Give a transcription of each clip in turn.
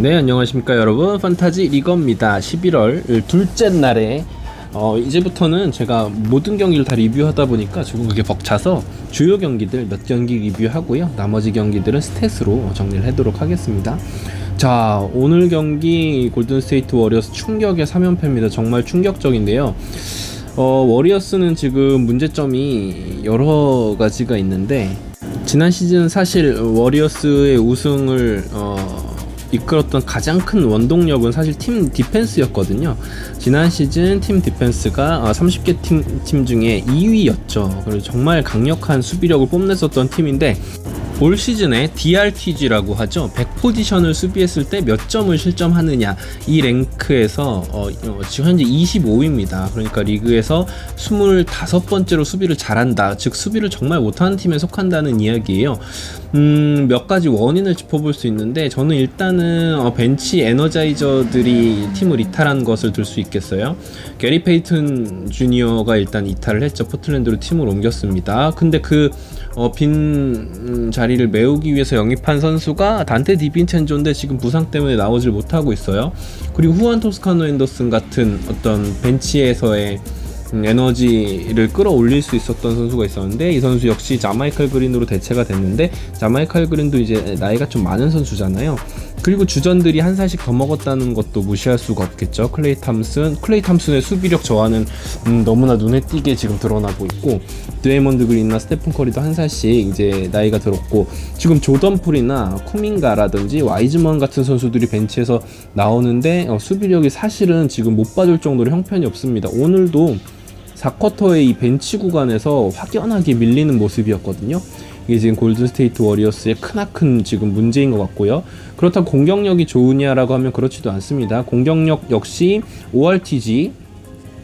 네, 안녕하십니까 여러분. 판타지 리거입니다. 11월 둘째 날에 이제부터는 제가 모든 경기를 다 리뷰하다 보니까 조금 그게 벅차서 주요 경기들 몇 경기 리뷰하고요, 나머지 경기들은 스탯으로 정리를 하도록 하겠습니다. 자, 오늘 경기 골든스테이트 워리어스 충격의 3연패입니다. 정말 충격적인데요. 워리어스는 지금 문제점이 여러 가지가 있는데, 지난 시즌 사실 워리어스의 우승을 이끌었던 가장 큰 원동력은 사실 팀 디펜스였거든요. 지난 시즌 팀 디펜스가 30개 팀 중에 2위였죠. 그래서 정말 강력한 수비력을 뽐냈었던 팀인데, 올 시즌에 DRTG라고 하죠. 100포지션을 수비했을 때 몇 점을 실점하느냐, 이 랭크에서 지금 현재 25위입니다. 그러니까 리그에서 25번째로 수비를 잘한다, 즉 수비를 정말 못하는 팀에 속한다는 이야기예요. 몇 가지 원인을 짚어볼 수 있는데, 저는 일단은 벤치 에너자이저들이 팀을 이탈한 것을 들 수 있겠어요. 게리 페이튼 주니어가 일단 이탈을 했죠. 포틀랜드로 팀을 옮겼습니다. 근데 빈 자리를 메우기 위해서 영입한 선수가 단테 디빈첸조인데 지금 부상 때문에 나오질 못하고 있어요. 그리고 후안 토스카노 앤더슨 같은 어떤 벤치에서의 에너지를 끌어올릴 수 있었던 선수가 있었는데, 이 선수 역시 자마이칼 그린으로 대체가 됐는데, 자마이칼 그린도 이제 나이가 좀 많은 선수잖아요. 그리고 주전들이 한 살씩 더 먹었다는 것도 무시할 수가 없겠죠. 클레이 탐슨의 수비력 저하는 너무나 눈에 띄게 지금 드러나고 있고, 드레이먼드 그린이나 스테픈 커리도 한 살씩 이제 나이가 들었고, 지금 조던 풀이나 쿠밍가라든지 와이즈먼 같은 선수들이 벤치에서 나오는데 수비력이 사실은 지금 못 봐줄 정도로 형편이 없습니다. 오늘도 4쿼터의 이 벤치 구간에서 확연하게 밀리는 모습이었거든요. 이게 지금 골든스테이트 워리어스의 크나큰 지금 문제인 것 같고요. 그렇다고 공격력이 좋으냐라고 하면 그렇지도 않습니다. 공격력 역시 ORTG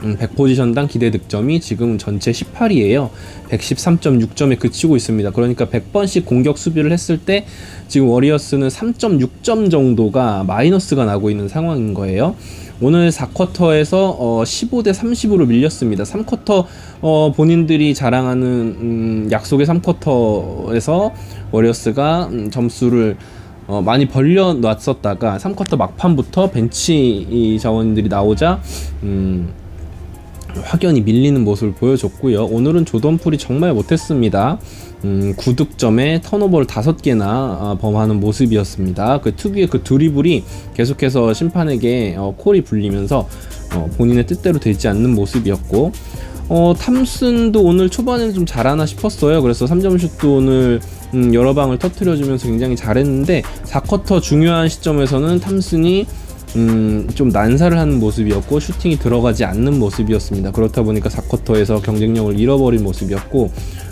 100포지션당 기대 득점이 지금 전체 18위에요. 113.6점에 그치고 있습니다. 그러니까 100번씩 공격 수비를 했을 때 지금 워리어스는 3.6점 정도가 마이너스가 나고 있는 상황인 거예요. 오늘 4쿼터에서 15대 30으로 밀렸습니다. 3쿼터 본인들이 자랑하는 약속의 3쿼터에서 워리어스가 점수를 많이 벌려놨었다가 3쿼터 막판부터 벤치 자원들이 나오자 확연히 밀리는 모습을 보여줬고요. 오늘은 조던 풀이 정말 못했습니다. 9득점에 턴오버를 5개나 범하는 모습이었습니다. 그 특유의 그 드리블이 계속해서 심판에게 콜이 불리면서 본인의 뜻대로 되지 않는 모습이었고, 탐슨도 오늘 초반에는 좀 잘하나 싶었어요. 그래서 3점슛도 오늘 여러 방을 터뜨려주면서 굉장히 잘했는데, 4쿼터 중요한 시점에서는 탐슨이 좀 난사를 하는 모습이었고 슈팅이 들어가지 않는 모습이었습니다. 그렇다 보니까 4쿼터에서 경쟁력을 잃어버린 모습이었고,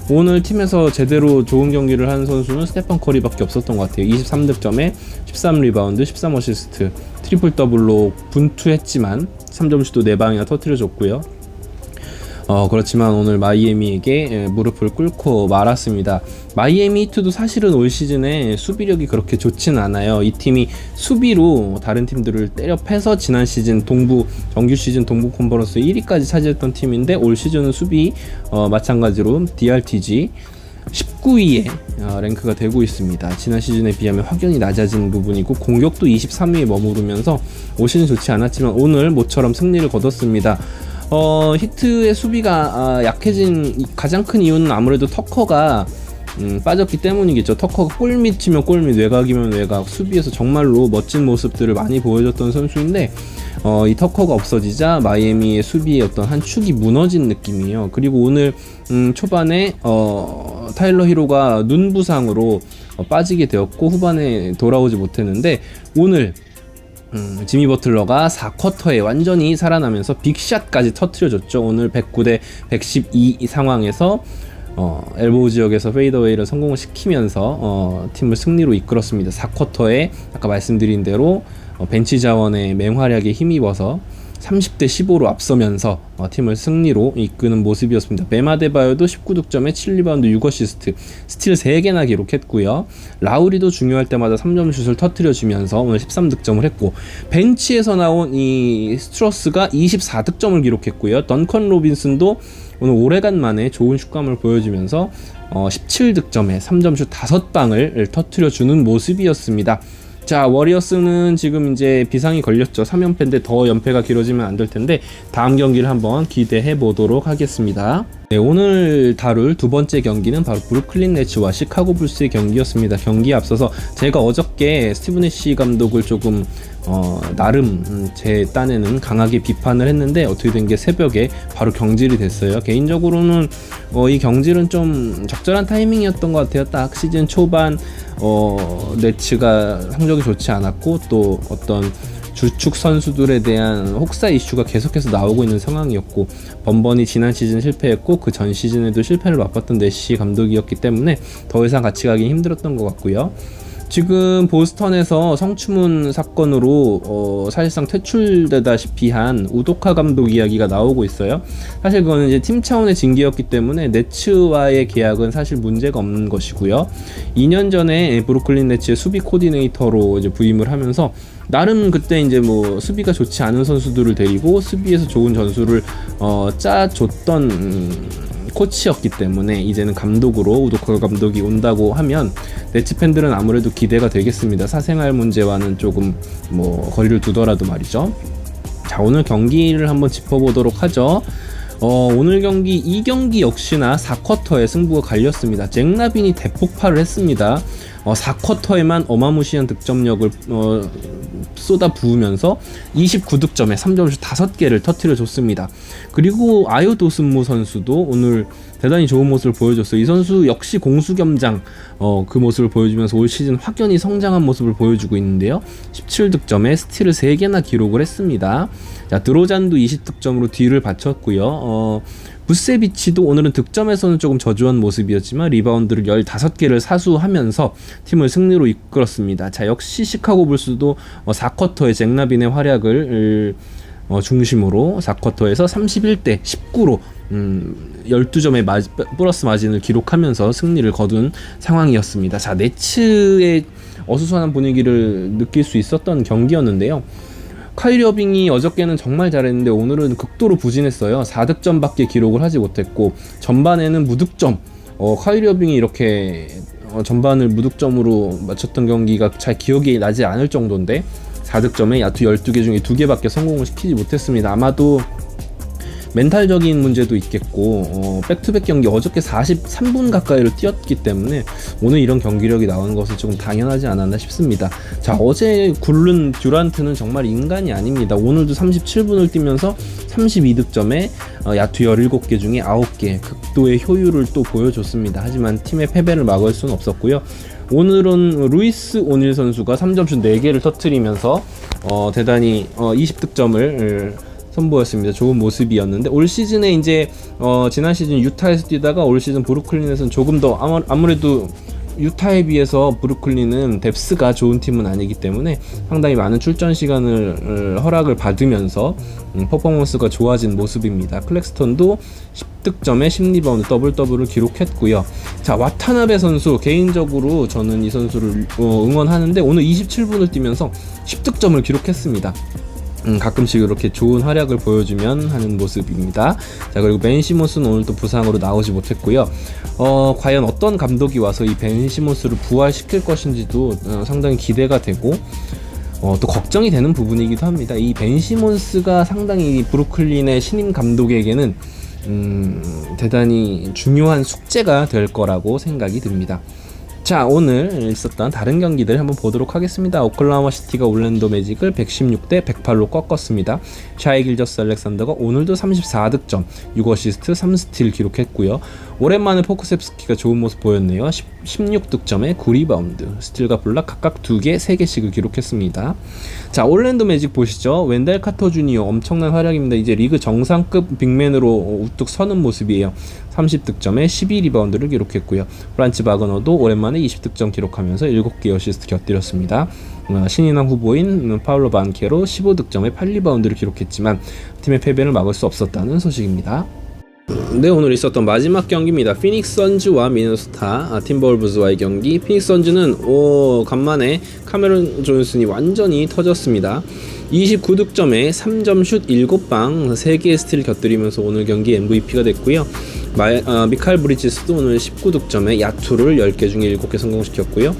오늘 팀에서 제대로 좋은 경기를 한 선수는 스테판 커리밖에 없었던 것 같아요. 23득점에 13리바운드 13어시스트 트리플 더블로 분투했지만 3점슛도 4방이나 터뜨려줬고요. 그렇지만 오늘 마이애미에게 무릎을 꿇고 말았습니다. 마이애미 히트도 사실은 올 시즌에 수비력이 그렇게 좋지는 않아요. 이 팀이 수비로 다른 팀들을 때려 패서 지난 시즌 정규 시즌 동부 컨퍼런스 1위까지 차지했던 팀인데, 올 시즌은 수비 마찬가지로 DRTG 19위에 랭크가 되고 있습니다. 지난 시즌에 비하면 확연히 낮아진 부분이고, 공격도 23위에 머무르면서 올 시즌 좋지 않았지만 오늘 모처럼 승리를 거뒀습니다. 히트의 수비가 약해진 가장 큰 이유는 아무래도 터커가 빠졌기 때문이겠죠. 터커가 골밑이면 골밑, 외곽이면 외곽, 수비에서 정말로 멋진 모습들을 많이 보여줬던 선수인데, 이 터커가 없어지자 마이애미의 수비의 어떤 한 축이 무너진 느낌이에요. 그리고 오늘 초반에 타일러 히로가 눈 부상으로 빠지게 되었고 후반에 돌아오지 못했는데, 오늘 지미 버틀러가 4쿼터에 완전히 살아나면서 빅샷까지 터트려줬죠. 오늘 109대 112 상황에서 엘보우 지역에서 페이더웨이를 성공을 시키면서 팀을 승리로 이끌었습니다. 4쿼터에 아까 말씀드린 대로 벤치 자원의 맹활약에 힘입어서 30대 15로 앞서면서 팀을 승리로 이끄는 모습이었습니다. 베마데바요도 19득점에 7리바운드 6어시스트 스틸 3개나 기록했고요. 라우리도 중요할 때마다 3점슛을 터뜨려주면서 오늘 13득점을 했고, 벤치에서 나온 이 스트러스가 24득점을 기록했고요. 던컨 로빈슨도 오늘 오래간만에 좋은 슛감을 보여주면서 17득점에 3점슛 5방을 터뜨려주는 모습이었습니다. 자, 워리어스는 지금 이제 비상이 걸렸죠. 3연패인데 더 연패가 길어지면 안 될 텐데 다음 경기를 한번 기대해 보도록 하겠습니다. 네, 오늘 다룰 두 번째 경기는 바로 브루클린 네츠와 시카고 불스의 경기였습니다. 경기에 앞서서 제가 어저께 스티브 내시 감독을 조금 나름 제 딴에는 강하게 비판을 했는데 어떻게 된 게 새벽에 바로 경질이 됐어요. 개인적으로는 이 경질은 좀 적절한 타이밍이었던 것 같아요. 딱 시즌 초반 네츠가 성적이 좋지 않았고 또 어떤 주축 선수들에 대한 혹사 이슈가 계속해서 나오고 있는 상황이었고 번번이 지난 시즌 실패했고 그 전 시즌에도 실패를 맛봤던 내시 감독이었기 때문에 더 이상 같이 가기 힘들었던 것 같고요. 지금 보스턴에서 성추문 사건으로 사실상 퇴출되다시피 한 우도카 감독 이야기가 나오고 있어요. 사실 그거는 이제 팀 차원의 징계였기 때문에 네츠와의 계약은 사실 문제가 없는 것이고요. 2년 전에 브루클린 네츠의 수비 코디네이터로 이제 부임을 하면서 나름 그때 이제 뭐 수비가 좋지 않은 선수들을 데리고 수비에서 좋은 전술을 짜줬던 코치였기 때문에 이제는 감독으로 우도카 감독이 온다고 하면 네츠 팬들은 아무래도 기대가 되겠습니다. 사생활 문제와는 조금 뭐 거리를 두더라도 말이죠. 자, 오늘 경기를 한번 짚어보도록 하죠. 오늘 경기 이 경기 역시나 4쿼터에 승부가 갈렸습니다. 잭 라빈이 대폭발을 했습니다. 4쿼터에만 어마무시한 득점력을 쏟아 부으면서 29득점에 3점슛 5개를 터뜨려줬습니다. 그리고 아요 도슨모 선수도 오늘 대단히 좋은 모습을 보여줬어요. 이 선수 역시 공수겸장 그 모습을 보여주면서 올 시즌 확연히 성장한 모습을 보여주고 있는데요. 17득점에 스틸을 3개나 기록을 했습니다. 자, 드로잔도 20득점으로 뒤를 바쳤고요. 부세비치도 오늘은 득점에서는 조금 저조한 모습이었지만 리바운드를 15개를 사수하면서 팀을 승리로 이끌었습니다. 자, 역시 시카고 불스도 4쿼터의 잭 라빈의 활약을 중심으로 4쿼터에서 31대 19로 12점의 플러스 마진을 기록하면서 승리를 거둔 상황이었습니다. 자, 네츠의 어수선한 분위기를 느낄 수 있었던 경기였는데요. 카이리 어빙이 어저께는 정말 잘했는데 오늘은 극도로 부진했어요. 4득점밖에 기록을 하지 못했고 전반에는 무득점. 카이리 어빙이 이렇게 전반을 무득점으로 마쳤던 경기가 잘 기억이 나지 않을 정도인데 4득점에 야투 12개 중에 2개밖에 성공을 시키지 못했습니다. 아마도 멘탈적인 문제도 있겠고 백투백 경기 어저께 43분 가까이를 뛰었기 때문에 오늘 이런 경기력이 나오는 것은 조금 당연하지 않았나 싶습니다. 자, 어제 굴른 듀란트는 정말 인간이 아닙니다. 오늘도 37분을 뛰면서 32득점에 야투 17개 중에 9개 극도의 효율을 또 보여줬습니다. 하지만 팀의 패배를 막을 수는 없었고요. 오늘은 루이스 오닐 선수가 3점슛 4개를 터뜨리면서 대단히 20득점을 선보였습니다. 좋은 모습이었는데 올 시즌에 이제 지난 시즌 유타에서 뛰다가 올 시즌 브루클린에서는 조금 더 아무래도 유타에 비해서 브루클린은 뎁스가 좋은 팀은 아니기 때문에 상당히 많은 출전 시간을 허락을 받으면서 퍼포먼스가 좋아진 모습입니다. 클렉스턴도 10득점에 10리바운드 더블을 기록했고요. 자, 와타나베 선수 개인적으로 저는 이 선수를 응원하는데 오늘 27분을 뛰면서 10득점을 기록했습니다. 가끔씩 이렇게 좋은 활약을 보여주면 하는 모습입니다. 자, 그리고 벤 시몬스는 오늘 또 부상으로 나오지 못했고요. 과연 어떤 감독이 와서 이 벤 시몬스를 부활시킬 것인지도 상당히 기대가 되고 또 걱정이 되는 부분이기도 합니다. 이 벤 시몬스가 상당히 브루클린의 신임 감독에게는 대단히 중요한 숙제가 될 거라고 생각이 듭니다. 자, 오늘 있었던 다른 경기들 한번 보도록 하겠습니다. 오클라호마 시티가 올랜도 매직을 116대 108로 꺾었습니다. 샤이 길저스 알렉산더가 오늘도 34득점, 6어시스트, 3스틸 기록했고요. 오랜만에 포크셉스키가 좋은 모습 보였네요. 16득점에 9리바운드, 스틸과 블락 각각 2개, 3개씩을 기록했습니다. 자, 올랜도 매직 보시죠. 웬델 카터 주니어 엄청난 활약입니다. 이제 리그 정상급 빅맨으로 우뚝 서는 모습이에요. 30득점에 12리바운드를 기록했고요. 프란츠 바그너도 오랜만에 20득점 기록하면서 7개 어시스트 곁들였습니다. 신인왕 후보인 파울로 반케로 15득점에 8리바운드를 기록했지만 팀의 패배를 막을 수 없었다는 소식입니다. 네, 오늘 있었던 마지막 경기입니다. 피닉스 선즈와 미네소타 팀버울브즈와의 경기. 피닉스 선즈는 간만에 카메론 존슨이 완전히 터졌습니다. 29득점에 3점 슛 7방 3개의 스틸 곁들이면서 오늘 경기 MVP가 됐고요. 미칼 브리지스도 오늘 19득점에 야투를 10개 중에 7개 성공시켰고요.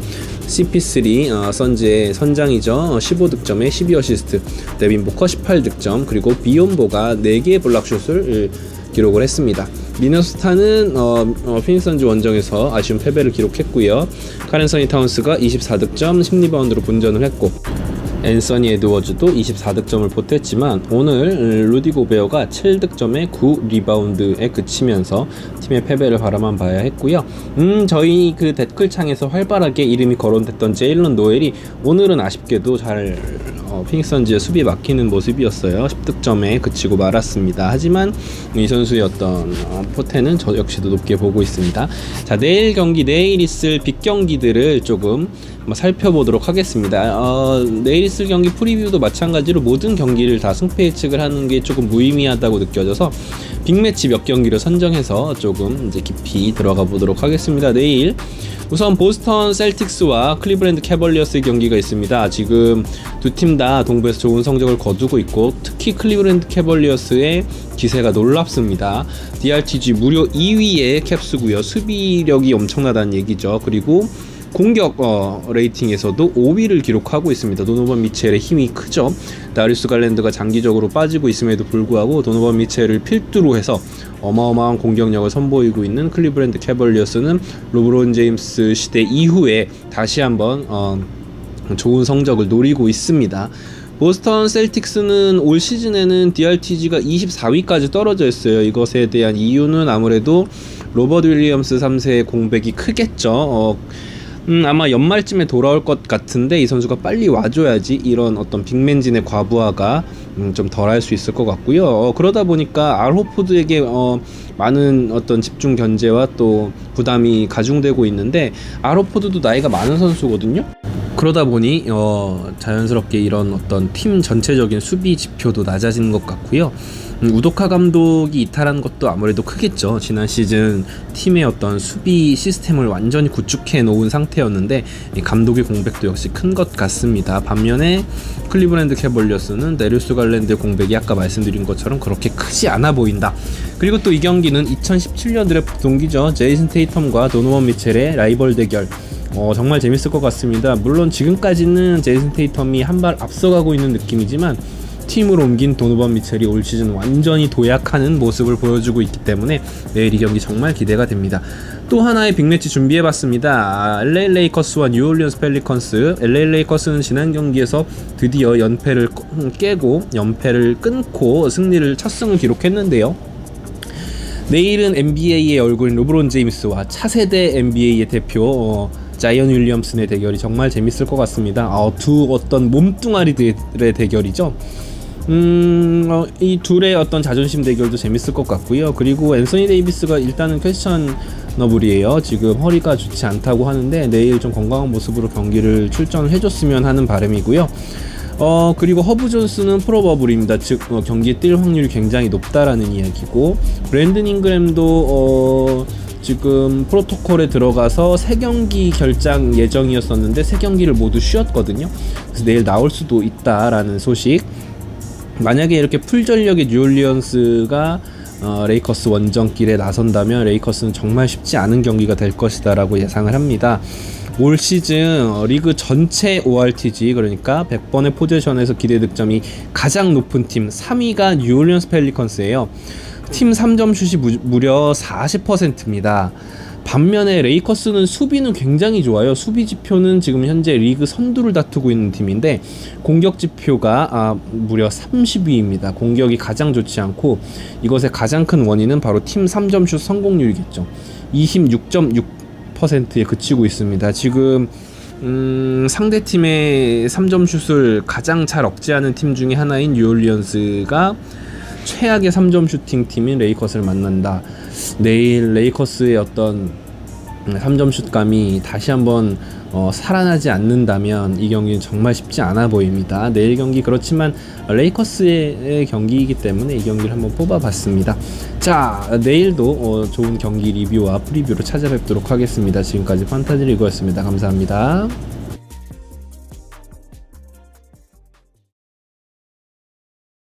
CP3 선즈의 선장이죠. 15득점에 12어시스트, 데빈 보커 18득점, 그리고 비욘보가 4개의 블락슛을 기록을 했습니다. 미네소타는 피닉스 선즈 원정에서 아쉬운 패배를 기록했고요. 카렌서니 타운스가 24득점, 10리바운드로 분전을 했고, 앤서니 에드워즈도 24득점을 보탰지만 오늘 루디 고베어가 7득점에 9리바운드에 그치면서 팀의 패배를 바라만 봐야 했고요. 저희 그 댓글창에서 활발하게 이름이 거론됐던 제일런 노엘이 오늘은 아쉽게도 잘 피닉스 선즈의 수비에 막히는 모습이었어요. 10득점에 그치고 말았습니다. 하지만 이 선수의 어떤 포텐은 저 역시도 높게 보고 있습니다. 자, 내일 있을 빅 경기들을 조금 살펴보도록 하겠습니다. 내일 있을 경기 프리뷰도 마찬가지로 모든 경기를 다 승패 예측을 하는 게 조금 무의미하다고 느껴져서 빅매치 몇 경기를 선정해서 조금 이제 깊이 들어가 보도록 하겠습니다. 내일 우선 보스턴 셀틱스와 클리브랜드 캐벌리어스의 경기가 있습니다. 지금 두 팀 다 동부에서 좋은 성적을 거두고 있고, 특히 클리브랜드 캐벌리어스의 기세가 놀랍습니다. DRTG 무려 2위의 캡스고요. 수비력이 엄청나다는 얘기죠. 그리고 공격 레이팅에서도 5위를 기록하고 있습니다. 도노반 미첼의 힘이 크죠. 다리우스 갈랜드가 장기적으로 빠지고 있음에도 불구하고 도노반 미첼을 필두로 해서 어마어마한 공격력을 선보이고 있는 클리브랜드 캐벌리어스는 르브론 제임스 시대 이후에 다시 한번 좋은 성적을 노리고 있습니다. 보스턴 셀틱스는 올 시즌에는 DRTG가 24위까지 떨어져 있어요. 이것에 대한 이유는 아무래도 로버트 윌리엄스 3세의 공백이 크겠죠. 아마 연말쯤에 돌아올 것 같은데 이 선수가 빨리 와줘야지 이런 어떤 빅맨진의 과부하가 좀 덜할 수 있을 것 같고요. 그러다 보니까 알 호포드에게 많은 어떤 집중 견제와 또 부담이 가중되고 있는데, 알 호포드도 나이가 많은 선수거든요. 그러다 보니 자연스럽게 이런 어떤 팀 전체적인 수비 지표도 낮아지는 것 같고요. 우도카 감독이 이탈한 것도 아무래도 크겠죠. 지난 시즌 팀의 어떤 수비 시스템을 완전히 구축해 놓은 상태였는데 이 감독의 공백도 역시 큰 것 같습니다. 반면에 클리브랜드 캐벌리어스는 데리우스 갈랜드의 공백이 아까 말씀드린 것처럼 그렇게 크지 않아 보인다. 그리고 또 이 경기는 2017년 드래프트 동기죠. 제이슨 테이텀과 도노반 미첼의 라이벌 대결. 정말 재밌을 것 같습니다. 물론 지금까지는 제이슨 테이텀이 한 발 앞서가고 있는 느낌이지만 팀으로 옮긴 도노반 미첼이 올 시즌 완전히 도약하는 모습을 보여주고 있기 때문에 내일 이 경기 정말 기대가 됩니다. 또 하나의 빅매치 준비해봤습니다. LA 레이커스와 뉴올리언스 펠리컨스. LA 레이커스는 지난 경기에서 드디어 연패를 깨고 연패를 끊고 첫 승을 기록했는데요. 내일은 NBA의 얼굴인 르브론 제임스와 차세대 NBA의 대표 자이언 윌리엄슨의 대결이 정말 재밌을 것 같습니다. 두 어떤 몸뚱아리들의 대결이죠. 이 둘의 어떤 자존심 대결도 재밌을 것 같고요. 그리고 앤서니 데이비스가 일단은 퀘스천너블이에요. 지금 허리가 좋지 않다고 하는데 내일 좀 건강한 모습으로 경기를 출전을 해줬으면 하는 바람이고요. 그리고 허브 존스는 프로버블입니다. 즉 경기에 뛸 확률이 굉장히 높다라는 이야기고, 브랜든 잉그램도 지금 프로토콜에 들어가서 3경기 결장 예정이었었는데 3경기를 모두 쉬었거든요. 그래서 내일 나올 수도 있다라는 소식. 만약에 이렇게 풀전력의 뉴올리언스가 레이커스 원정길에 나선다면 레이커스는 정말 쉽지 않은 경기가 될 것이다 라고 예상을 합니다. 올 시즌 리그 전체 ORTG, 그러니까 100번의 포제션에서 기대 득점이 가장 높은 팀 3위가 뉴올리언스 펠리컨스예요. 팀 3점 슛이 무려 40%입니다. 반면에 레이커스는 수비는 굉장히 좋아요. 수비 지표는 지금 현재 리그 선두를 다투고 있는 팀인데 공격 지표가 무려 30위입니다. 공격이 가장 좋지 않고, 이것의 가장 큰 원인은 바로 팀 3점 슛 성공률이겠죠. 26.6%에 그치고 있습니다. 지금 상대팀의 3점 슛을 가장 잘 억제하는 팀 중에 하나인 뉴올리언스가 최악의 3점 슈팅 팀인 레이커스를 만난다. 내일 레이커스의 어떤 3점 슛감이 다시 한번 살아나지 않는다면 이 경기는 정말 쉽지 않아 보입니다. 내일 경기 그렇지만 레이커스의 경기이기 때문에 이 경기를 한번 뽑아봤습니다. 자, 내일도 좋은 경기 리뷰와 프리뷰로 찾아뵙도록 하겠습니다. 지금까지 판타지 리그였습니다. 감사합니다.